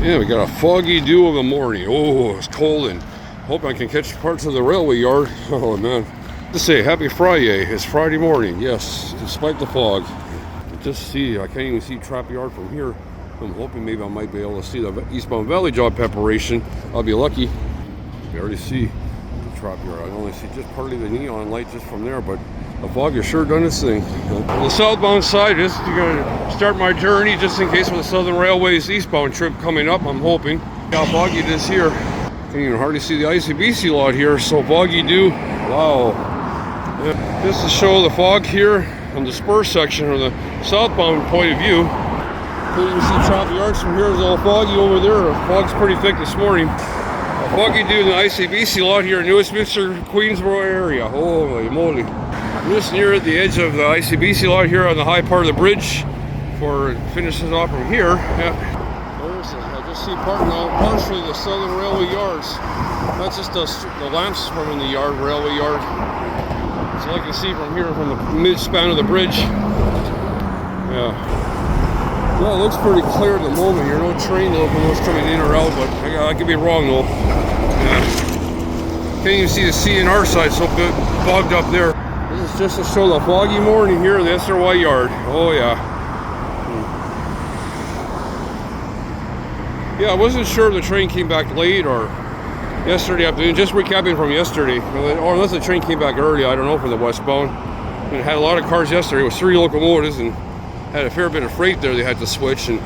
Yeah, we got a foggy dew of the morning. Oh, it's cold and hope I can catch parts of the railway yard. Oh man. Just say happy Friday. It's Friday morning. Yes, despite the fog. Just see, I can't even see trap yard from here. I'm hoping maybe I might be able to see the eastbound valley job preparation. I'll be lucky. You already see the trap yard. I only see just partly the neon light just from there, but the fog has sure done its thing. On the southbound side, just going to start my journey just in case of the Southern Railway's eastbound trip coming up, I'm hoping. How foggy it is here. Can't even hardly see the ICBC lot here, so foggy dew. Wow. Yeah. Just to show the fog here on the spur section or the southbound point of view. Can't even see trap yards from here. It's all foggy over there. The fog's pretty thick this morning. A foggy dew in the ICBC lot here in Westminster, Queensboro area. Holy moly. I'm just near at the edge of the ICBC lot here on the high part of the bridge before it finishes off from here. Yeah. I just see partially the Southern Railway yards. That's just the lamps from in the yard, railway yard. So I can see from here from the mid-span of the bridge. Yeah. Well, it looks pretty clear at the moment here. No train locomotives coming in or out, but I could be wrong though. Yeah. Can't even see the CNR side, so bogged up there. This is just to show the foggy morning here in the SRY yard. Oh yeah. Yeah, I wasn't sure if the train came back late or yesterday afternoon. Just recapping from yesterday, or unless the train came back early, I don't know, from the westbound. And it had a lot of cars yesterday. It was 3 locomotives and had a fair bit of freight there they had to switch, and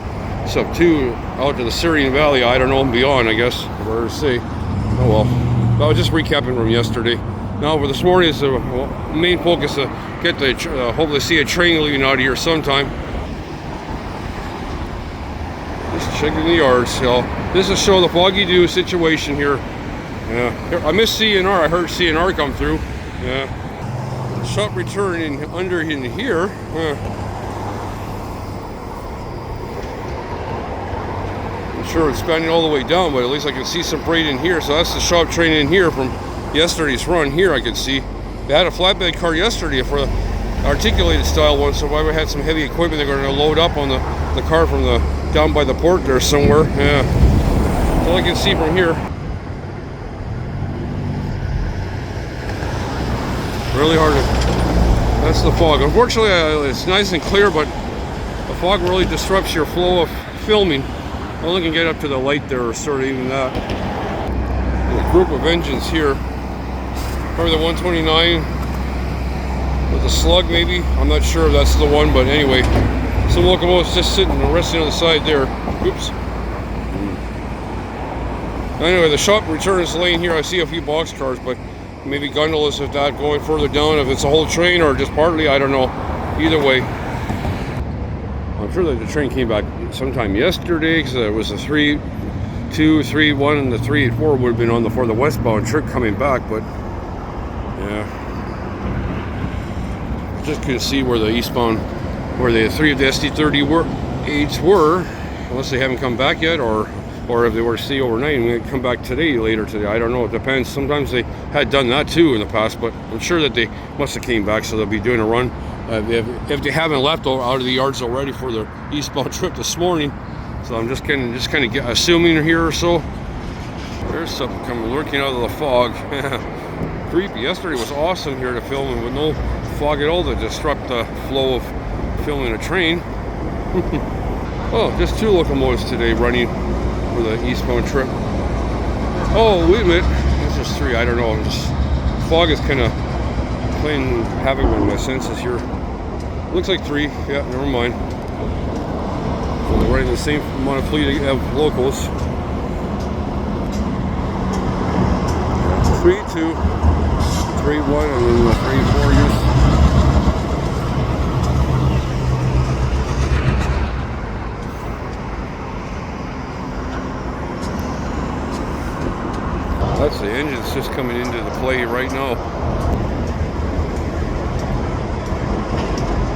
some 2 out to the Syrian Valley, I don't know, and beyond, I guess, where to say. Oh well. I was just recapping from yesterday. Now for this morning, is the main focus to get the hopefully see a train leaving out of here sometime. Just checking the yards. So this is show the foggy dew situation here. Yeah, I missed CNR. I heard CNR come through. Yeah, shop return in here. I'm sure it's spanning all the way down, but at least I can see some freight in here. So that's the shop train in here from yesterday's run here. I can see they had a flatbed car yesterday for the articulated style one, so I had some heavy equipment they're going to load up on the car from the down by the port there somewhere. Yeah, that's all I can see from here. Really hard to, that's the fog. Unfortunately it's nice and clear, but the fog really disrupts your flow of filming. I only can get up to the light there, or sort of even that. A group of engines here. Probably the 129 with a slug maybe. I'm not sure if that's the one, but anyway. Some locomotives just sitting and resting on the side there. Oops. Anyway, the shop returns lane here. I see a few box cars, but maybe gondolas if that going further down. If it's a whole train or just partly, I don't know. Either way. I'm sure that the train came back sometime yesterday, because there was a 3-2, 3-1, and the 3-4 would have been on for the westbound trip coming back, but yeah. Just couldn't see where the eastbound, where the 3 of the SD30 were, unless they haven't come back yet, or if they were to stay overnight and they come back later today. I don't know. It depends. Sometimes they had done that too in the past, but I'm sure that they must have came back, so they'll be doing a run. If they haven't left out of the yards already for their eastbound trip this morning, so I'm just kind of assuming here or so. There's something coming lurking out of the fog. Creepy. Yesterday was awesome here to film, and with no fog at all to disrupt the flow of filming a train. Oh, just 2 locomotives today running for the eastbound trip. Oh, wait a minute. This is 3. I don't know. Fog is kind of playing havoc with my senses here. Looks like 3. Yeah, never mind. So they're running the same amount of fleet of locals. 3-2, 3-1, and then the 3-4 units. That's the engines just coming into the play right now.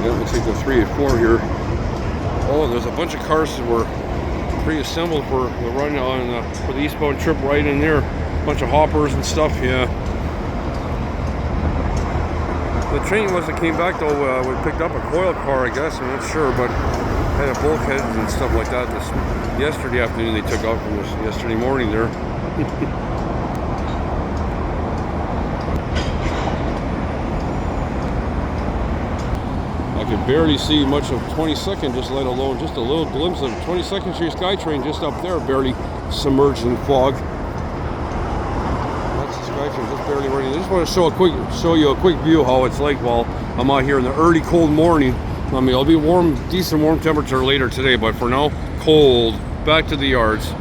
Yeah, looks like the 3 and 4 here. Oh, there's a bunch of cars that were pre-assembled for the run on for the eastbound trip right in there. A bunch of hoppers and stuff. Yeah. The train must have came back though. We picked up a coil car, I guess. I'm not sure, but had a bulkheads and stuff like that. Yesterday afternoon they took out from yesterday morning there. I could barely see much of 22nd, just let alone just a little glimpse of 22nd Street SkyTrain just up there, barely submerged in fog. That's the SkyTrain, just barely running. I just want to show you a quick view of how it's like while I'm out here in the early cold morning. I mean, it'll be warm, decent warm temperature later today, but for now, cold. Back to the yards.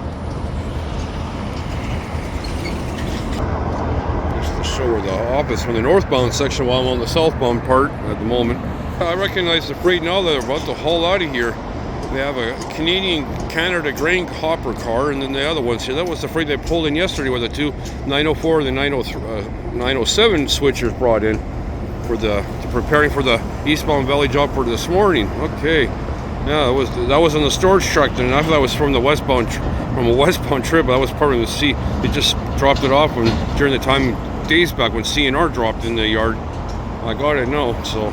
Just to show where the office from the northbound section while I'm on the southbound part at the moment. I recognize the freight now that they're about to haul out of here. They have a Canada grain hopper car, and then the other ones here. That was the freight they pulled in yesterday with the two 904 and the 907 switchers brought in for preparing for the eastbound valley job for this morning. Okay, yeah, that was on the storage truck, and I thought that was from a westbound trip. That was part of the C. They just dropped it off during the time days back when CNR dropped in the yard. I got it now, so.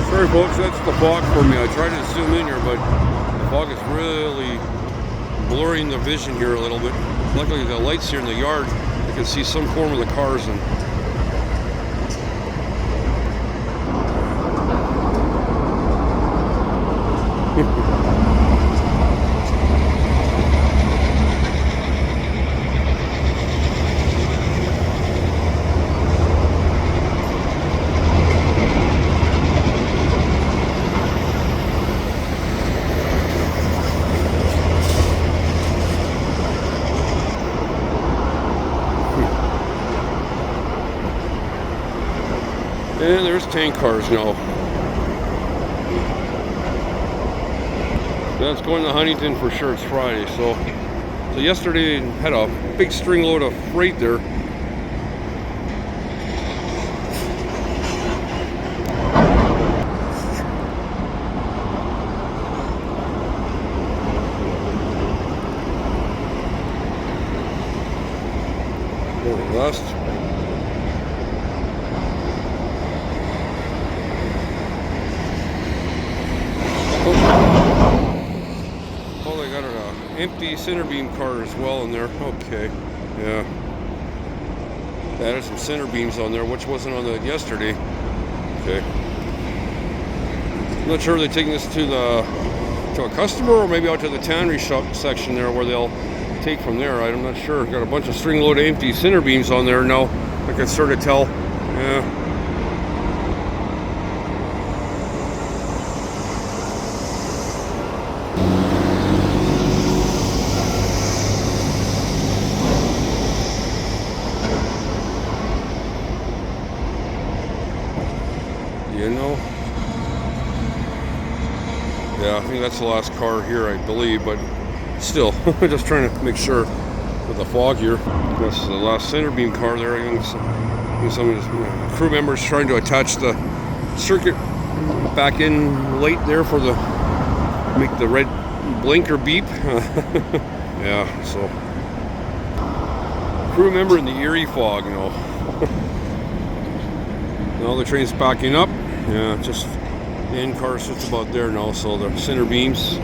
Sorry folks, that's the fog for me. I tried to zoom in here, but the fog is really blurring the vision here a little bit. Luckily the lights here in the yard, I can see some form of the cars and and there's tank cars now. That's going to Huntington for sure. It's Friday, so yesterday had a big string load of freight there. Last. Oh, they got an empty center beam car as well in there. Okay, yeah. They added some center beams on there, which wasn't on the yesterday. Okay. I'm not sure if they're taking this to a customer or maybe out to the tannery shop section there where they'll take from there. I'm not sure. Got a bunch of string load of empty center beams on there now. I can sort of tell. Yeah. You know, yeah, I think that's the last car here, I believe, but still, just trying to make sure with the fog here. That's the last center beam car there. I think some of the crew members trying to attach the circuit back in late there for make the red blinker beep. Yeah, so crew member in the eerie fog, you know. Now the train's backing up. Yeah, just the end car sits about there now, so the center beams.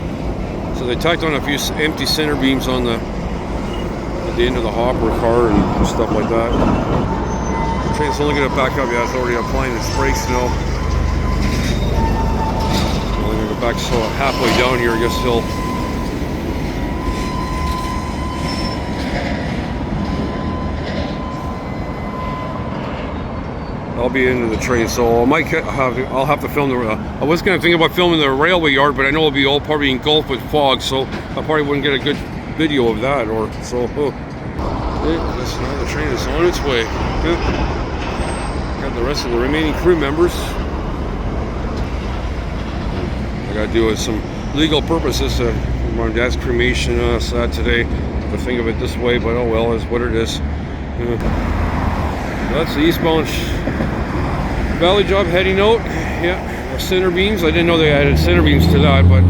So they tacked on a few empty center beams on at the end of the hopper car and stuff like that. The train's only going to back up. Yeah, it's already applying its brakes now. I'm going to go back so halfway down here. I guess he'll. I'll be into the train, so I'll have to film the. I was going to think about filming the railway yard, but I know it'll be all probably engulfed with fog, so I probably wouldn't get a good video of that. Or so. Oh. Okay, I guess now the train is on its way. Yeah. Got the rest of the remaining crew members. I got to do some legal purposes. My dad's cremation today. to think of it this way, but oh well, is what it is. That's the eastbound valley job heading out. Yeah, center beams. I didn't know they added center beams to that, but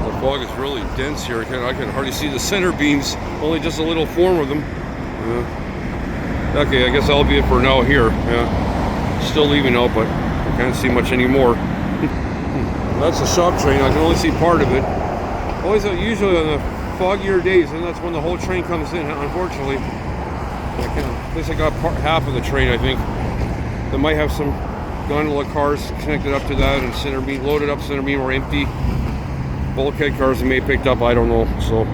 the fog is really dense here. I can hardly see the center beams, only just a little form of them. Okay, I guess that'll be it for now here. Yeah, still leaving out, but I can't see much anymore. That's a shop train. I can only see part of it. Usually on the foggier days, and that's when the whole train comes in. Unfortunately, at least I got half of the train. I think they might have some gondola cars connected up to that, and center beam loaded up, center beam or empty. Bulkhead cars they may have picked up. I don't know. So.